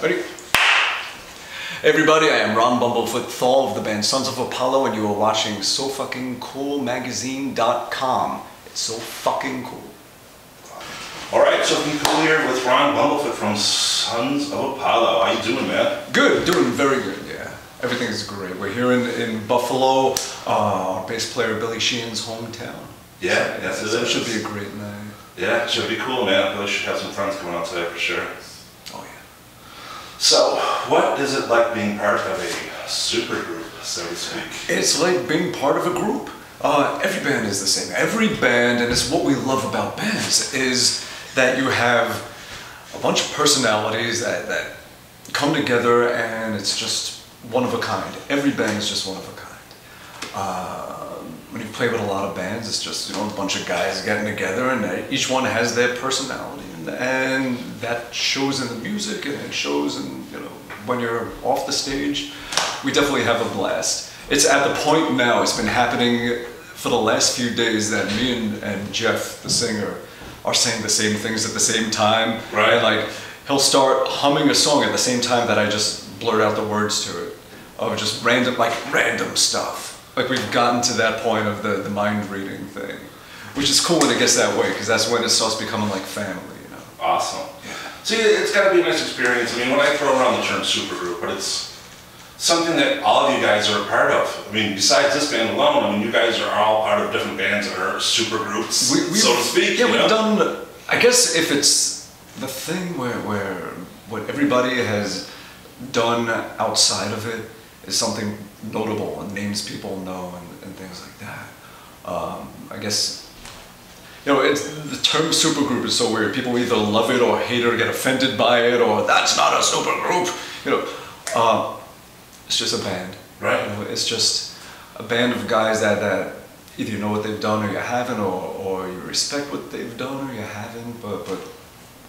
Ready? Hey everybody, I am Ron Bumblefoot Thal of the band Sons of Apollo, and you are watching SoFuckingCoolMagazine.com. It's so fucking cool. Alright, so fucking cool here with Ron Bumblefoot from Sons of Apollo. How you doing, man? Good, doing very good, yeah. Everything is great. We're here in Buffalo, our bass player Billy Sheehan's hometown. Yeah, yes it is. It should be a great night. Yeah, it should be cool, man. I really should have some friends coming out today for sure. Oh yeah. So, what is it like being part of a supergroup, so to speak? It's like being part of a group. Every band is the same. Every band, and it's what we love about bands, is that you have a bunch of personalities that come together, and it's just one of a kind. Every band is just one of a kind. When you play with a lot of bands, it's just, you know, a bunch of guys getting together, and each one has their personality, and that shows in the music, and it shows in, you know, when you're off the stage. We definitely have a blast. It's at the point now, it's been happening for the last few days, that me and Jeff, the singer, are saying the same things at the same time. Right. And like, he'll start humming a song at the same time that I just blurt out the words to it. Of just random stuff. Like, we've gotten to that point of the mind reading thing. Which is cool when it gets that way, because that's when it starts becoming like family, you know. Awesome. Yeah. See, it's got to be a nice experience. I mean, when I throw around the term supergroup, but it's something that all of you guys are a part of. I mean, besides this band alone, I mean, you guys are all part of different bands that are supergroups, so to speak. Yeah, we've done, I guess if it's the thing where what everybody has done outside of it is something notable and names people know and things like that. I guess, you know, the term supergroup is so weird. People either love it or hate it or get offended by it, or that's not a supergroup. You know, it's just a band. Right. You know, it's just a band of guys that either you know what they've done or you haven't, or you respect what they've done or you haven't, but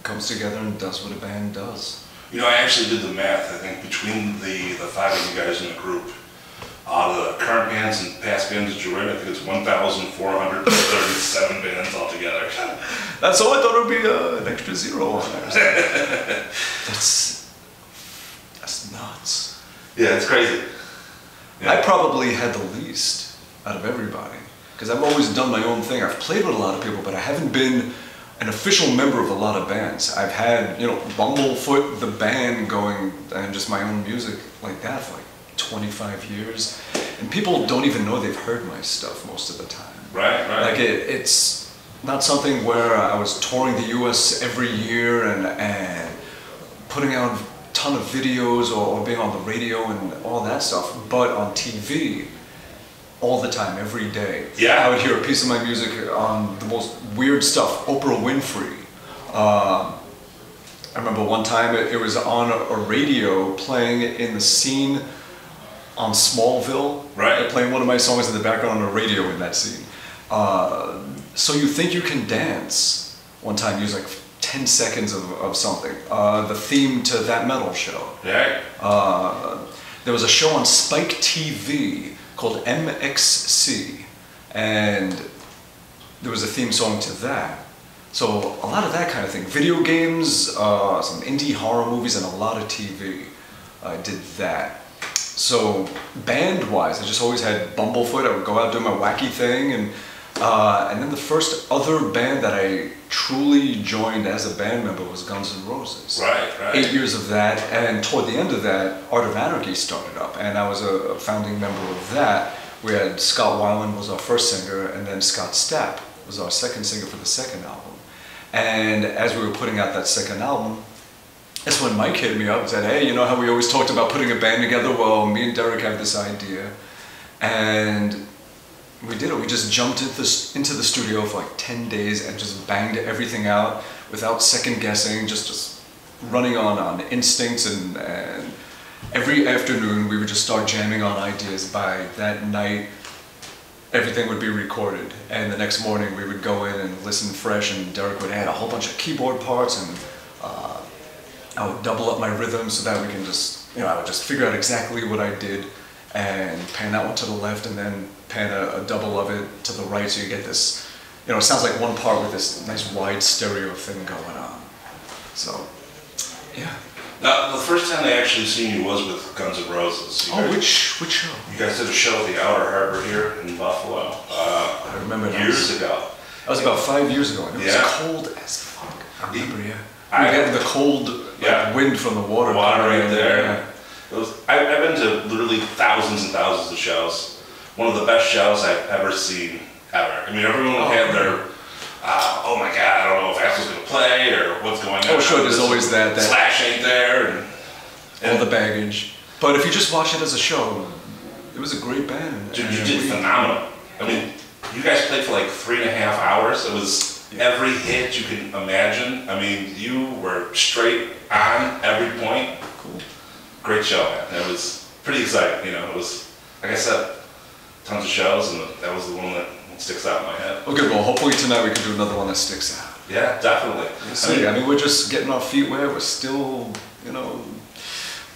comes together and does what a band does. You know, I actually did the math. I think between the five of you guys in the group, out of the current bands and past bands that you're in, I think it's 1,437 bands altogether. That's all. I thought it would be an extra zero on there. That's nuts. Yeah, it's crazy. Yeah. I probably had the least out of everybody, because I've always done my own thing. I've played with a lot of people, but I haven't been an official member of a lot of bands. I've had, you know, Bumblefoot, the band, going, and just my own music like that for like 25 years. And people don't even know they've heard my stuff most of the time. Right, right. Like, it's not something where I was touring the US every year and putting out a ton of videos or being on the radio and all that stuff, but on TV all the time, every day. Yeah. I would hear a piece of my music on the most weird stuff, Oprah Winfrey. I remember one time it was on a radio playing in the scene on Smallville. Right. Playing one of my songs in the background on a radio in that scene. So You Think You Can Dance, one time used like 10 seconds of something. The theme to That Metal show. Yeah. There was a show on Spike TV called MXC, and there was a theme song to that. So a lot of that kind of thing. Video games, some indie horror movies, and a lot of TV. I did that. So band-wise, I just always had Bumblefoot. I would go out do my wacky thing, and then the first other band that I truly joined as a band member was Guns N' Roses. Right, right. 8 years of that, and toward the end of that, Art of Anarchy started up, and I was a founding member of that. We had Scott Weiland was our first singer, and then Scott Stapp was our second singer for the second album. And as we were putting out that second album, that's when Mike hit me up and said, hey, you know how we always talked about putting a band together? Well, me and Derek have this idea. And we did it. We just jumped into the studio for like 10 days and just banged everything out without second guessing, just running on instincts, and every afternoon we would just start jamming on ideas. By that night, everything would be recorded, and the next morning we would go in and listen fresh, and Derek would add a whole bunch of keyboard parts, and I would double up my rhythm so that we can just, you know, I would just figure out exactly what I did and pan that one to the left and then pan a double of it to the right, so you get this, you know, it sounds like one part with this nice wide stereo thing going on. So, yeah. Now, the first time they actually seen you was with Guns N' Roses. You guys, which show? You guys did a show at the Outer Harbor here in Buffalo. I remember years ago. That was about 5 years ago, and it was cold as fuck. I remember, We had the cold wind from the water. Water right there. Yeah. I've been to literally thousands and thousands of shows. One of the best shows I've ever seen, ever. I mean, everyone had their, oh my God, I don't know if Axl's going to play or what's going on. Oh, sure, there's always that. Slash ain't there. And all the baggage. But if you just watch it as a show, it was a great band. Dude, you did phenomenal. I mean, you guys played for like 3.5 hours. It was every hit you can imagine. I mean, you were straight on every point. Cool. Great show, man. It was pretty exciting. You know, it was, like I said, tons of shows, and that was the one that sticks out in my head. Okay, well, hopefully tonight we can do another one that sticks out. Yeah, definitely. I mean, we're just getting our feet wet. We're still, you know,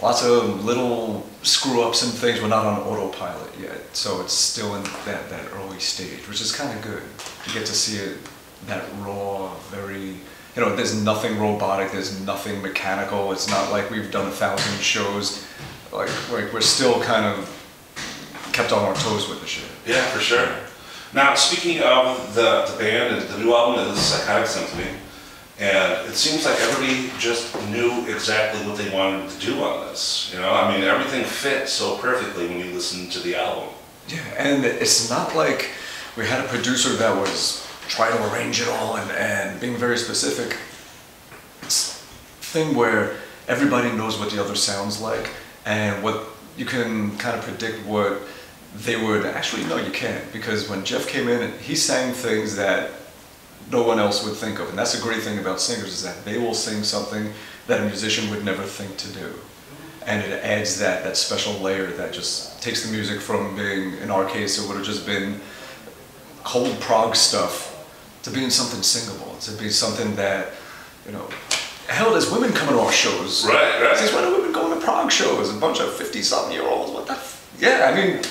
lots of little screw-ups and things. We're not on autopilot yet, so it's still in that early stage, which is kind of good. You get to see it, that raw, very, you know, there's nothing robotic, there's nothing mechanical. It's not like we've done 1,000 shows. Like we're still kind of kept on our toes with the shit. Yeah, for sure. Now, speaking of the band, the new album is Psychotic Symphony, and it seems like everybody just knew exactly what they wanted to do on this. You know, I mean, everything fit so perfectly when you listen to the album. Yeah, and it's not like we had a producer that was trying to arrange it all and being very specific. It's a thing where everybody knows what the other sounds like, and what you can kind of predict what they would actually. No, you can't, because when Jeff came in, he sang things that no one else would think of, and that's the great thing about singers, is that they will sing something that a musician would never think to do, and it adds that special layer that just takes the music from being, in our case, it would have just been cold prog stuff, to being something singable, to be something that, you know, hell, there's women coming to our shows. Right. Since when are women going to prog shows? A bunch of 50-something-year-olds. What the? Yeah, I mean,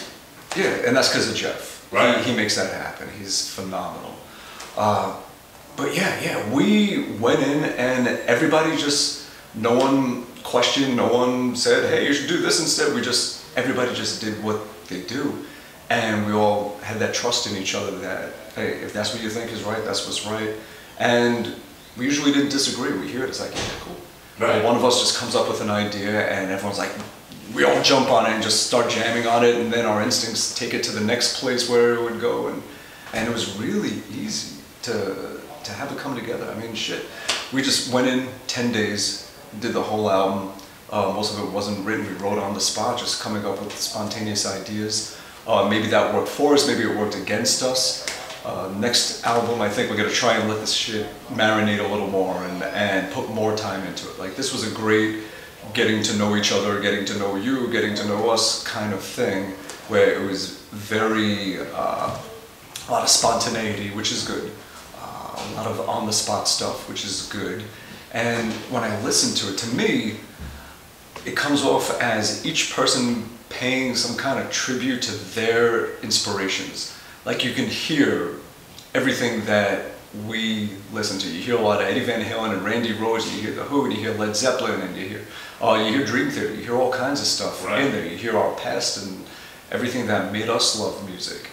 yeah, and that's because of Jeff. Right. He makes that happen. He's phenomenal. But yeah, we went in and everybody just, no one questioned, no one said, hey, you should do this instead. Everybody just did what they do. And we all had that trust in each other that, hey, if that's what you think is right, that's what's right. And we usually didn't disagree. We hear it, it's like, yeah, cool. Right. One of us just comes up with an idea and everyone's like, we all jump on it and just start jamming on it, and then our instincts take it to the next place where it would go. And it was really easy to have it come together. I mean, shit. We just went in 10 days, did the whole album. Most of it wasn't written. We wrote on the spot, just coming up with spontaneous ideas. Maybe that worked for us, maybe it worked against us. Next album, I think we're gonna try and let this shit marinate a little more and put more time into it. Like, this was a great getting to know each other, getting to know you, getting to know us kind of thing, where it was very, a lot of spontaneity, which is good. A lot of on-the-spot stuff, which is good. And when I listen to it, to me, it comes off as each person paying some kind of tribute to their inspirations. Like, you can hear everything that we listen to. You hear a lot of Eddie Van Halen and Randy Rhoads, and you hear The Who, and you hear Led Zeppelin, and you hear Dream Theater, you hear all kinds of stuff in there. You hear our past and everything that made us love music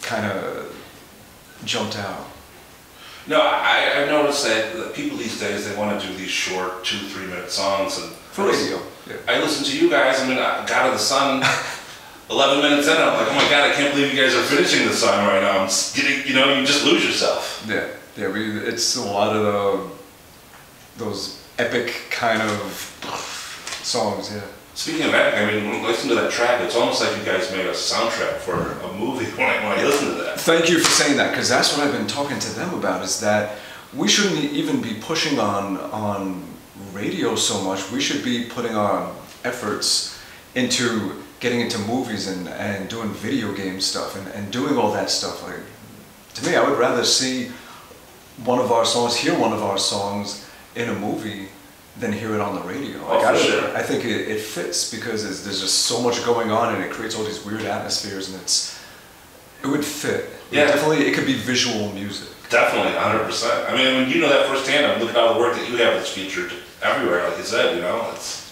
kind of jumped out. No, I noticed that people these days, they want to do these short 2-3 minute songs. And for radio. Yeah. I listen to you guys, I mean, God of the Sun, 11 minutes in, I'm like, oh my God, I can't believe you guys are finishing the song right now. I'm getting, you know, you just lose yourself. Yeah, it's a lot of those epic kind of songs, yeah. Speaking of epic, I mean, listen to that track, it's almost like you guys made a soundtrack for a movie when I listen to that. Thank you for saying that, because that's what I've been talking to them about, is that we shouldn't even be pushing on radio so much. We should be putting our efforts into getting into movies and doing video game stuff and doing all that stuff. Like, to me, I would rather see one of our songs, hear one of our songs in a movie than hear it on the radio. Oh, for sure. I think it fits, because there's just so much going on and it creates all these weird atmospheres, and it would fit. Yeah. Definitely, it could be visual music. Definitely, 100%. I mean, when you know that firsthand, I'm looking at all the work that you have that's featured everywhere, like you said, you know, it's...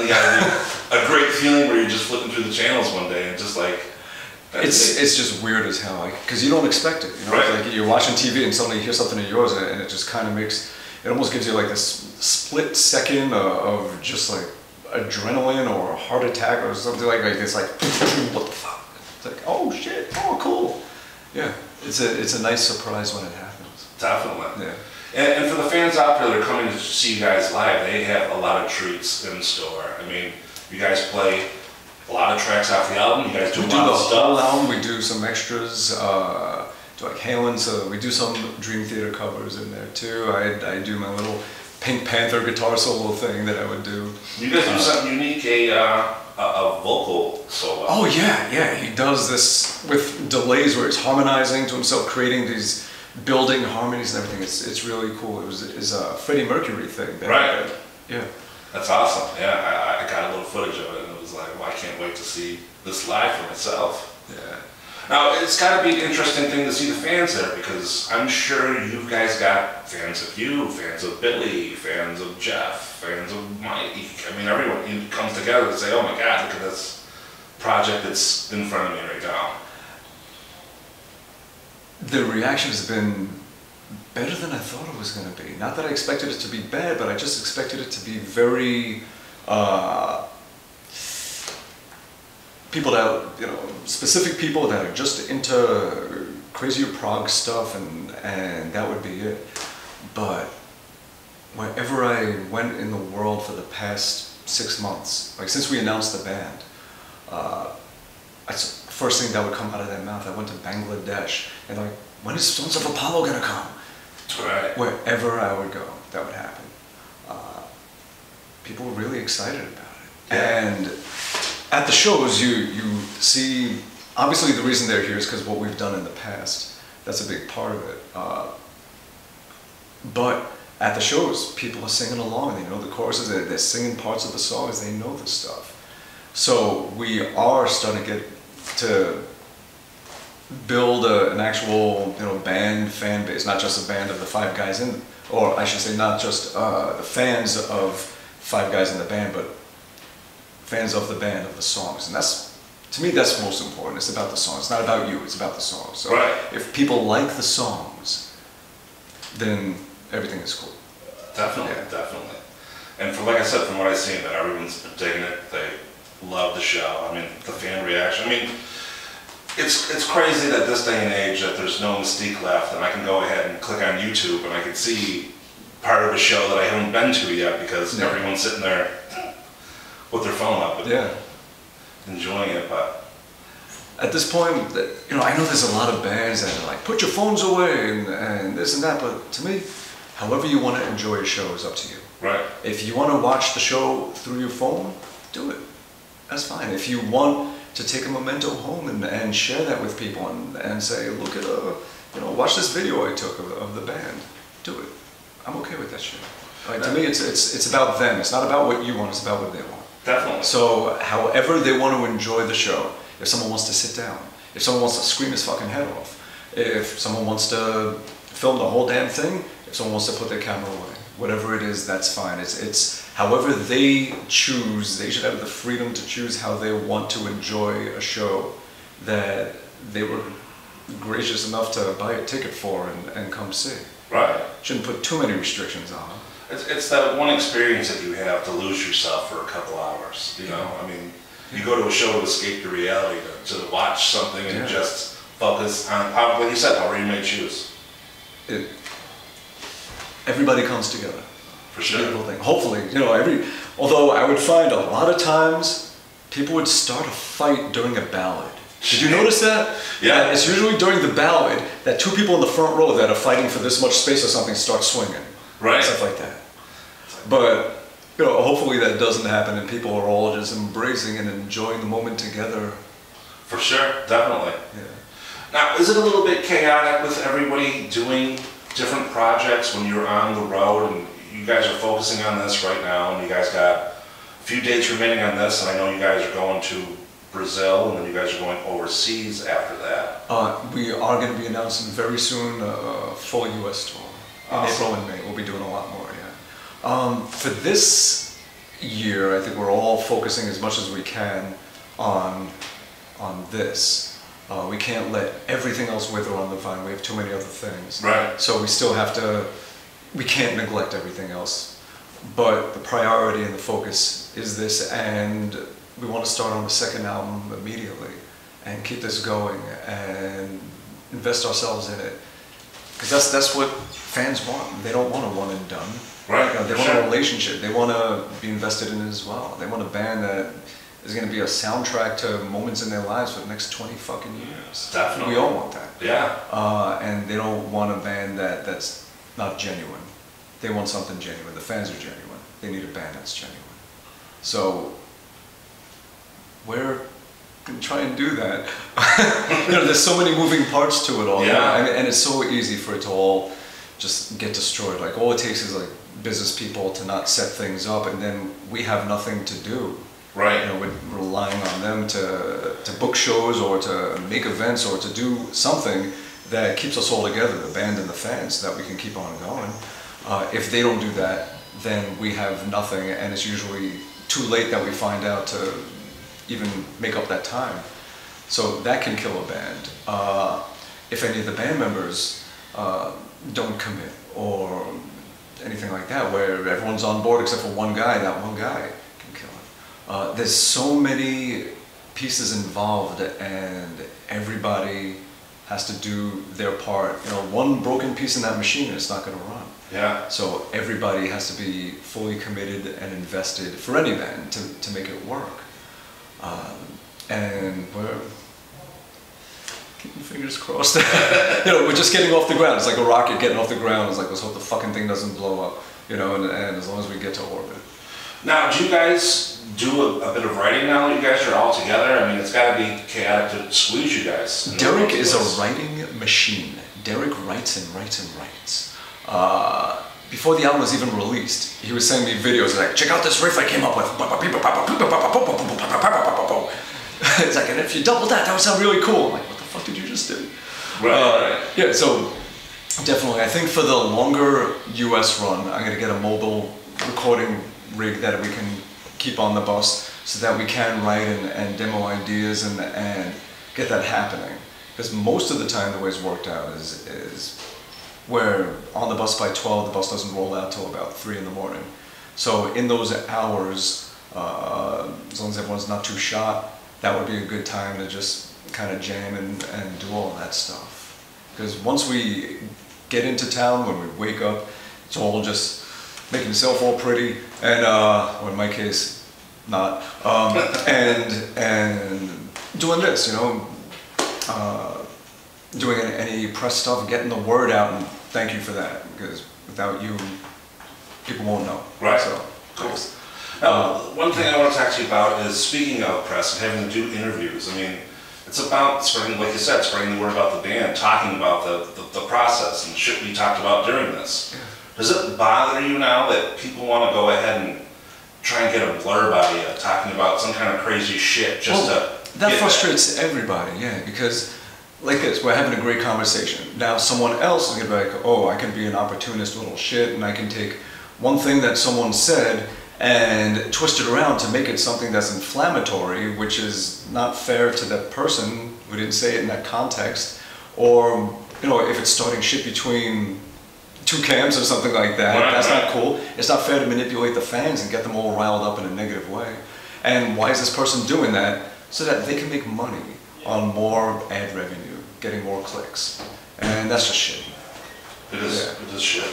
then you gotta be a great feeling where you're just flipping through the channels one day and just like. It's just weird as hell, because you don't expect it. You know, right. like you're watching TV and suddenly you hear something of yours, and it just kind of makes it almost gives you like this split second of just like adrenaline or a heart attack or something like it's like what the fuck? It's like oh shit, oh cool, yeah. It's a nice surprise when it happens. Definitely. Yeah. And for the fans out there that are coming to see you guys live, they have a lot of treats in store. I mean, you guys play a lot of tracks off the album. You guys do a lot of stuff. We do the whole album. We do some extras. Do like Halen. So we do some Dream Theater covers in there too. I do my little Pink Panther guitar solo thing that I would do. You guys do something unique, a vocal solo. Oh yeah. He does this with delays where he's harmonizing to himself, creating these building harmonies and everything. It's really cool. It's a Freddie Mercury thing. Right. Yeah. That's awesome. Yeah, I got a little footage of it, and it was like, well, I can't wait to see this live for myself. Yeah. Now, it's got to be an interesting thing to see the fans there, because I'm sure you guys got fans of you, fans of Billy, fans of Jeff, fans of Mike. I mean, everyone comes together to say, oh my God, look at this project that's in front of me right now. The reaction has been better than I thought it was going to be. Not that I expected it to be bad, but I just expected it to be very people that, specific people that are just into crazy prog stuff, and that would be it. But wherever I went in the world for the past 6 months, like since we announced the band, first thing that would come out of their mouth, I went to Bangladesh, and like, when is Sons of Apollo gonna come? Right. Wherever I would go, that would happen. People were really excited about it. Yeah. And at the shows, you see, obviously the reason they're here is because of what we've done in the past. That's a big part of it. But at the shows, people are singing along. They know the choruses. They're singing parts of the songs. They know the stuff. So we are starting to get to build an actual band fan base, not just a band of the 5 guys in, or I should say not just the fans of 5 guys in the band, but fans of the band, of the songs. And that's, to me, that's most important. It's about the songs. It's not about you, it's about the songs. So right. If people like the songs, then everything is cool. Definitely, yeah. Definitely. And like I said, from what I've seen, that everyone's been digging it. They love the show. I mean, the fan reaction. I mean, it's crazy that this day and age that there's no Mystique left, and I can go ahead and click on YouTube and I can see part of a show that I haven't been to yet because everyone's sitting there with their phone up and enjoying it. But at this point, I know there's a lot of bands that are like, put your phones away and this and that, but to me, however you want to enjoy a show is up to you. Right. If you want to watch the show through your phone, do it. That's fine. If you want to take a memento home and share that with people and say, look at watch this video I took of the band, do it. I'm okay with that shit. Like, to me, it's about them. It's not about what you want. It's about what they want. Definitely. So, however they want to enjoy the show. If someone wants to sit down, if someone wants to scream his fucking head off, if someone wants to film the whole damn thing, if someone wants to put their camera away, whatever it is, that's fine. It's however they choose. They should have the freedom to choose how they want to enjoy a show that they were gracious enough to buy a ticket for and come see. Right. Shouldn't put too many restrictions on them. It's that one experience that you have to lose yourself for a couple hours. I mean, you go to a show to escape the reality, to watch something and just focus on, like you said, however you may choose. Everybody comes together. For sure. Beautiful thing. Hopefully, although I would find a lot of times people would start a fight during a ballad. Did you notice that? Yeah. It's usually during the ballad that 2 people in the front row that are fighting for this much space or something start swinging. Right. Stuff like that. But, hopefully that doesn't happen and people are all just embracing and enjoying the moment together. For sure, definitely. Yeah. Now, is it a little bit chaotic with everybody doing different projects when you're on the road, and you guys are focusing on this right now, and you guys got a few dates remaining on this, and I know you guys are going to Brazil, and then you guys are going overseas after that. We are going to be announcing very soon a full U.S. tour. In April and May, we'll be doing a lot more, yeah. For this year, I think we're all focusing as much as we can on this. We can't let everything else wither on the vine. We have too many other things. Right. So we still have to, we can't neglect everything else. But the priority and the focus is this, and we want to start on the second album immediately and keep this going and invest ourselves in it. Because that's what fans want. They don't want a one and done. Right. You know, they want a relationship. They want to be invested in it as well. They want a band that is going to be a soundtrack to moments in their lives for the next 20 fucking years. Definitely. We all want that. Yeah. And they don't want a band that's not genuine. They want something genuine. The fans are genuine. They need a band that's genuine. So we're going to try and do that. You know, there's so many moving parts to it all. Yeah. And it's so easy for it to all just get destroyed. Like, all it takes is like business people to not set things up, and then we have nothing to do. Right. You know, we're relying on them to book shows or to make events or to do something that keeps us all together, the band and the fans, so that we can keep on going. If they don't do that, then we have nothing, and it's usually too late that we find out to even make up that time. So that can kill a band. If any of the band members don't commit or anything like that, where everyone's on board except for one guy, that one guy can kill it. There's so many pieces involved, and everybody has to do their part. You know, one broken piece in that machine and it's not going to run. Yeah. So everybody has to be fully committed and invested for any band to make it work. And we're keeping fingers crossed. You know, we're just getting off the ground. It's like a rocket getting off the ground. It's like, let's hope the fucking thing doesn't blow up. You know, and as long as we get to orbit. Now, do you guys do a bit of writing now that you guys are all together? I mean, it's got to be chaotic to squeeze you guys. Derek is a writing machine. Derek writes and writes and writes. Before the album was even released, he was sending me videos like, check out this riff I came up with. It's like, and if you double that, that would sound really cool. I'm like, what the fuck did you just do? Right. Yeah, so definitely, I think for the longer US run, I'm going to get a mobile recording rig that we can keep on the bus so that we can write and demo ideas and get that happening. Because most of the time the way it's worked out is where on the bus by 12, the bus doesn't roll out till about 3 in the morning. So in those hours, as long as everyone's not too shot, that would be a good time to just kind of jam and do all that stuff. Because once we get into town, when we wake up, it's all just making yourself all pretty, and or in my case, not, and doing this, you know, doing any press stuff, getting the word out, and thank you for that, because without you, people won't know. Right. So, cool. Now, one thing I want to talk to you about is, speaking of press and having to do interviews, I mean, it's about spreading, like you said, spreading the word about the band, talking about the process and shit we talked about during this. Yeah. Does it bother you now that people want to go ahead and try and get a blurb out of you, talking about some kind of crazy shit just to that frustrates everybody, yeah, because like this, we're having a great conversation. Now someone else is going to be like, oh, I can be an opportunist little shit, and I can take one thing that someone said and twist it around to make it something that's inflammatory, which is not fair to that person who didn't say it in that context. Or, you know, if it's starting shit between two camps or something like that, that's not cool. It's not fair to manipulate the fans and get them all riled up in a negative way. And why is this person doing that? So that they can make money on more ad revenue, getting more clicks. And that's just shit. It is, yeah. It is shit.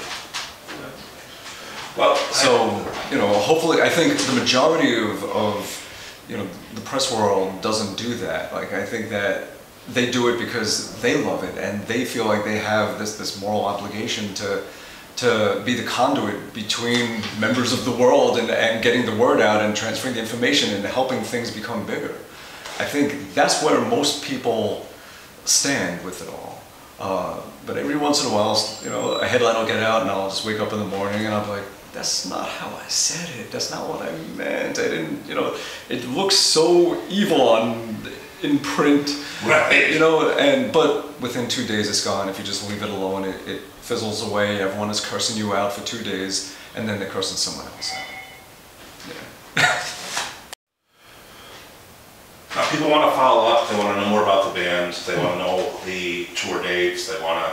Well, so, you know, hopefully, I think the majority of you know, the press world doesn't do that. Like, I think that they do it because they love it and they feel like they have this moral obligation to be the conduit between members of the world and getting the word out and transferring the information and helping things become bigger. I think that's where most people stand with it all. But every once in a while, you know, a headline will get out and I'll just wake up in the morning and I'll be like, that's not how I said it. That's not what I meant. I didn't, you know, it looks so evil in print, right? You know, but within 2 days it's gone. If you just leave it alone, it fizzles away. Everyone is cursing you out for 2 days, and then they're cursing someone else out. Yeah. people want to follow up, they want to know more about the band, they want to know the tour dates, they want to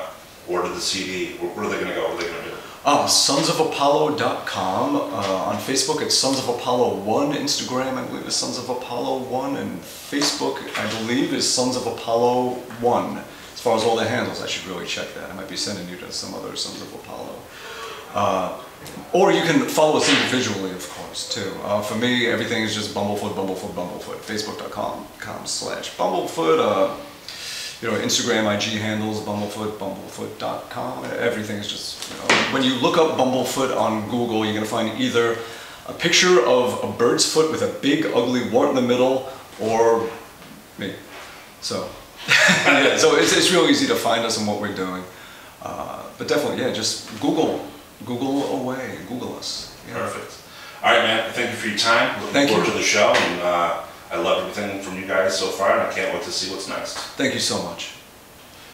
order the CD, where are they going to go, what are they going to do? Sonsofapollo.com. On Facebook, it's Sons of Apollo 1. Instagram, I believe, is Sons of Apollo 1. And Facebook, I believe, is Sons of Apollo 1. As far as all the handles, I should really check that. I might be sending you to some other Sons of Apollo. Or you can follow us individually, of course, too. For me, everything is just Bumblefoot, Bumblefoot, Bumblefoot. Facebook.com/Bumblefoot. Instagram, IG handles, Bumblefoot, Bumblefoot.com. Everything is just, when you look up Bumblefoot on Google, you're going to find either a picture of a bird's foot with a big, ugly wart in the middle, or me. So, yeah, so it's real easy to find us and what we're doing. But definitely, yeah, just Google away, Google us. Yeah. Perfect. All right, man, thank you for your time. Looking forward to the show, and I love everything from you guys so far, and I can't wait to see what's next. Thank you so much.